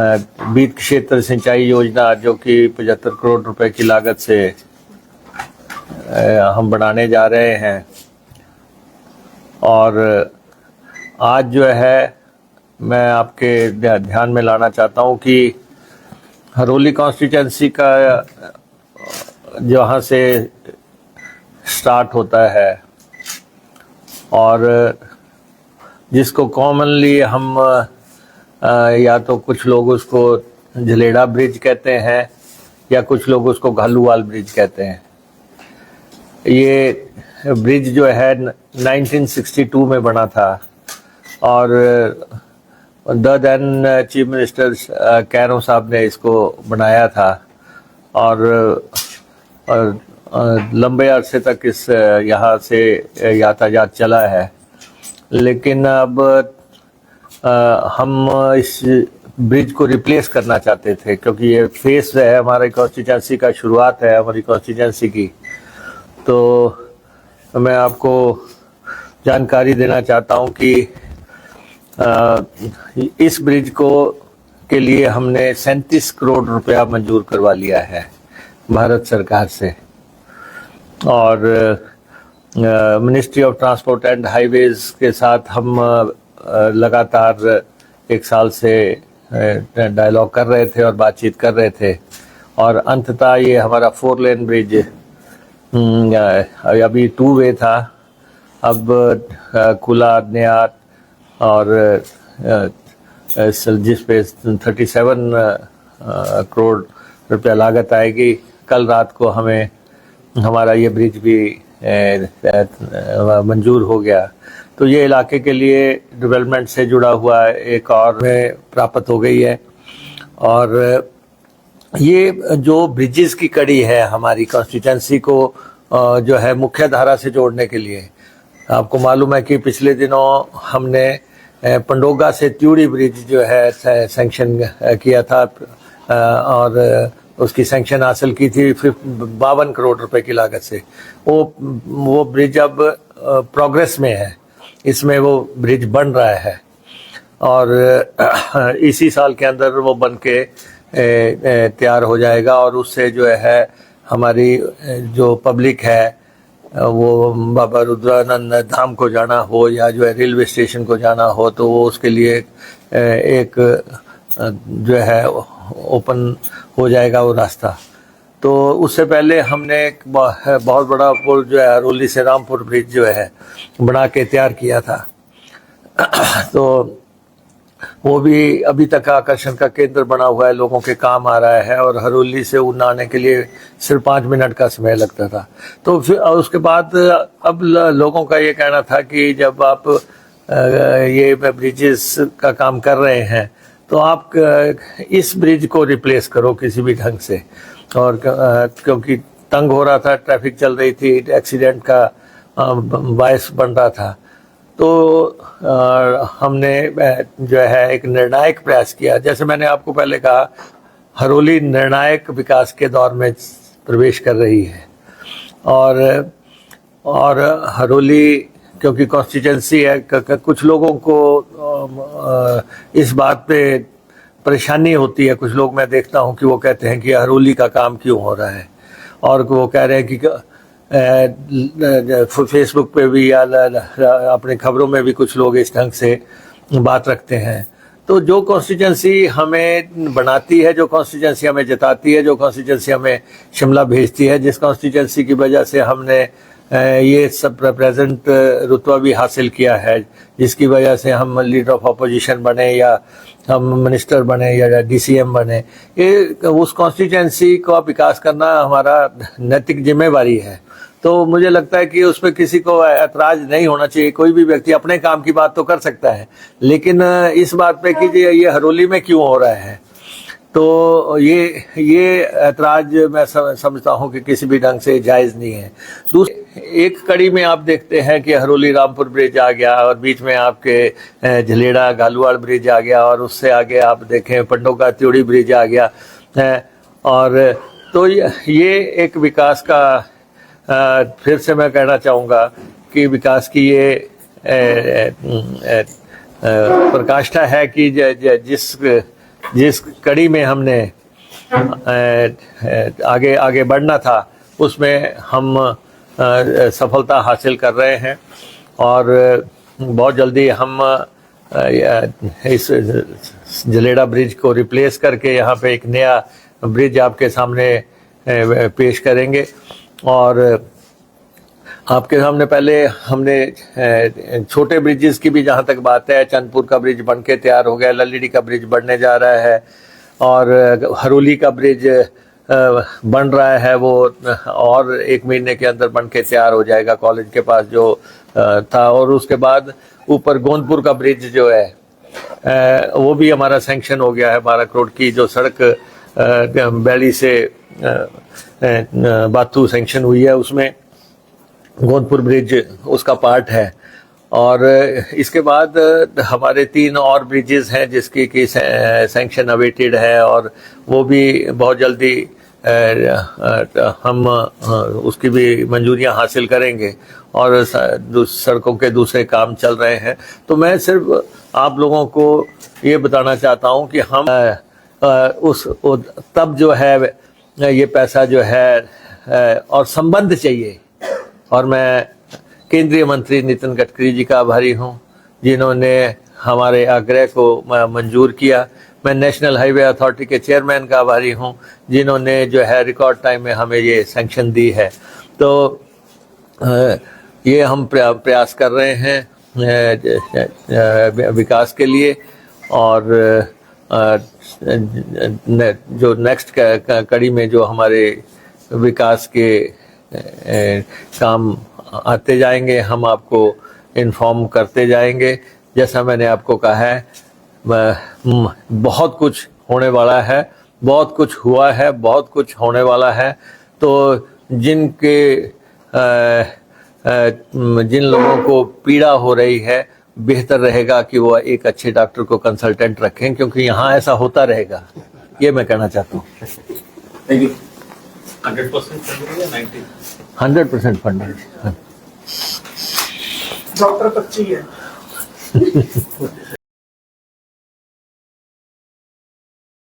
बीत क्षेत्र सिंचाई योजना जो कि 75 करोड़ रुपए की लागत से हम बनाने जा रहे हैं। और आज जो है मैं आपके ध्यान में लाना चाहता हूं कि हरोली कॉन्स्टिट्यूंसी का जहाँ से स्टार्ट होता है और जिसको कॉमनली हम या तो कुछ लोग उसको झलेड़ा ब्रिज कहते हैं या कुछ लोग उसको घालूवाल ब्रिज कहते हैं। ये ब्रिज जो है 1962 में बना था और देन चीफ मिनिस्टर कैरों साहब ने इसको बनाया था और लंबे अरसे तक इस यहाँ से यातायात चला है। लेकिन अब हम इस ब्रिज को रिप्लेस करना चाहते थे क्योंकि ये फेस है हमारी कॉन्स्टिट्यूंसी का, शुरुआत है हमारी कॉन्स्टिट्यूंसी की। तो मैं आपको जानकारी देना चाहता हूँ कि इस ब्रिज को के लिए हमने 37 करोड़ रुपया मंजूर करवा लिया है भारत सरकार से। और ministry of transport and highways के साथ हम लगातार एक साल से डायलॉग कर रहे थे और बातचीत कर रहे थे और अंततः ये हमारा 4 लेन ब्रिज अभी 2 वे था, अब कुला नेयात और जिस पे 37 करोड़ रुपया लागत आएगी। कल रात को हमें हमारा ये ब्रिज भी मंजूर हो गया। तो ये इलाके के लिए डेवलपमेंट से जुड़ा हुआ एक और में प्राप्त हो गई है। और ये जो ब्रिजेस की कड़ी है हमारी कॉन्स्टिट्यूंसी को जो है मुख्य धारा से जोड़ने के लिए, आपको मालूम है कि पिछले दिनों हमने पंडोगा से त्यूड़ी ब्रिज जो है सैंक्शन किया था और उसकी सैंक्शन हासिल की थी 52 करोड़ रुपए की लागत से। वो ब्रिज अब प्रोग्रेस में है, इसमें वो ब्रिज बन रहा है और इसी साल के अंदर वो बन के तैयार हो जाएगा। और उससे जो है हमारी जो पब्लिक है वो बाबा रुद्रानंद धाम को जाना हो या जो है रेलवे स्टेशन को जाना हो तो वो उसके लिए एक जो है ओपन हो जाएगा वो रास्ता। तो उससे पहले हमने एक बहुत बड़ा पुल जो है हरोली से रामपुर ब्रिज जो है बना के तैयार किया था। तो वो भी अभी तक आकर्षण का केंद्र बना हुआ है, लोगों के काम आ रहा है और हरोली से ऊना आने के लिए सिर्फ 5 मिनट का समय लगता था। तो फिर उसके बाद अब लोगों का ये कहना था कि जब आप ये ब्रिजेस का काम कर रहे हैं तो आप इस ब्रिज को रिप्लेस करो किसी भी ढंग से। और क्योंकि तंग हो रहा था, ट्रैफिक चल रही थी, एक्सीडेंट का बायस बन रहा था। तो हमने जो है एक निर्णायक प्रयास किया। जैसे मैंने आपको पहले कहा, हरोली निर्णायक विकास के दौर में प्रवेश कर रही है और हरोली क्योंकि कॉन्स्टिट्यूंसी है, कुछ लोगों को इस बात पे परेशानी होती है। कुछ लोग मैं देखता हूं कि वो कहते हैं कि हरोली का काम क्यों हो रहा है, और वो कह रहे हैं कि फेसबुक पे भी या अपने खबरों में भी कुछ लोग इस ढंग से बात रखते हैं। तो जो कॉन्स्टिट्यूंसी हमें बनाती है, जो कॉन्स्टिट्यूंसी हमें जताती है, जो कॉन्स्टिट्यूंसी हमें शिमला भेजती है, जिस कॉन्स्टिट्यूंसी की वजह से हमने ये सब प्रेजेंट रुतबा भी हासिल किया है, जिसकी वजह से हम लीडर ऑफ अपोजिशन बने या हम मिनिस्टर बने या डीसीएम बने, ये उस कॉन्स्टिट्यूंसी का विकास करना हमारा नैतिक जिम्मेवारी है। तो मुझे लगता है कि उस पर किसी को ऐतराज नहीं होना चाहिए। कोई भी व्यक्ति अपने काम की बात तो कर सकता है, लेकिन इस बात पे कि ये हरोली में क्यों हो रहा है, तो ये ऐतराज मैं समझता हूँ कि किसी भी ढंग से जायज़ नहीं है। दूसरी एक कड़ी में आप देखते हैं कि हरोली रामपुर ब्रिज आ गया और बीच में आपके झलेड़ा घालूवाल ब्रिज आ गया और उससे आगे आप देखें पंडोगा त्यूड़ी ब्रिज आ गया है। और तो ये एक विकास का फिर से मैं कहना चाहूँगा कि विकास की ये प्रकाष्ठा है कि जिस जिस कड़ी में हमने आगे आगे बढ़ना था उसमें हम सफलता हासिल कर रहे हैं और बहुत जल्दी हम इस जलेड़ा ब्रिज को रिप्लेस करके यहाँ पे एक नया ब्रिज आपके सामने पेश करेंगे। और आपके सामने पहले हमने छोटे ब्रिजेस की भी जहाँ तक बात है, चंदपुर का ब्रिज बन के तैयार हो गया, लल्लीडी का ब्रिज बनने जा रहा है और हरोली का ब्रिज बन रहा है, वो और 1 महीने के अंदर बन के तैयार हो जाएगा कॉलेज के पास जो था। और उसके बाद ऊपर गोंदपुर का ब्रिज जो है वो भी हमारा सैंक्शन हो गया है। 12 करोड़ की जो सड़क बैली से बातू सैंक्शन हुई है, उसमें गोंदपुर ब्रिज उसका पार्ट है। और इसके बाद हमारे 3 और ब्रिजेस हैं जिसकी की सैंक्शन अवेटेड है और वो भी बहुत जल्दी हम उसकी भी मंजूरियां हासिल करेंगे और सड़कों के दूसरे काम चल रहे हैं। तो मैं सिर्फ आप लोगों को ये बताना चाहता हूं कि हम तब जो है ये पैसा जो है और संबंध चाहिए। और मैं केंद्रीय मंत्री नितिन गडकरी जी का आभारी हूं जिन्होंने हमारे आग्रह को मंजूर किया। मैं नेशनल हाईवे अथॉरिटी के चेयरमैन का आभारी हूं जिन्होंने जो है रिकॉर्ड टाइम में हमें ये सैंक्शन दी है। तो ये हम प्रयास कर रहे हैं विकास के लिए। और जो नेक्स्ट कड़ी में जो हमारे विकास के काम आते जाएंगे हम आपको इन्फॉर्म करते जाएंगे। जैसा मैंने आपको कहा है बहुत कुछ होने वाला है, बहुत कुछ हुआ है, बहुत कुछ होने वाला है। तो जिन लोगों को पीड़ा हो रही है बेहतर रहेगा कि वो एक अच्छे डॉक्टर को कंसल्टेंट रखें, क्योंकि यहाँ ऐसा होता रहेगा। ये मैं कहना चाहता हूँ। 100% फंडिंग या 90? 100% फंडिंग। डॉक्टर 25 है।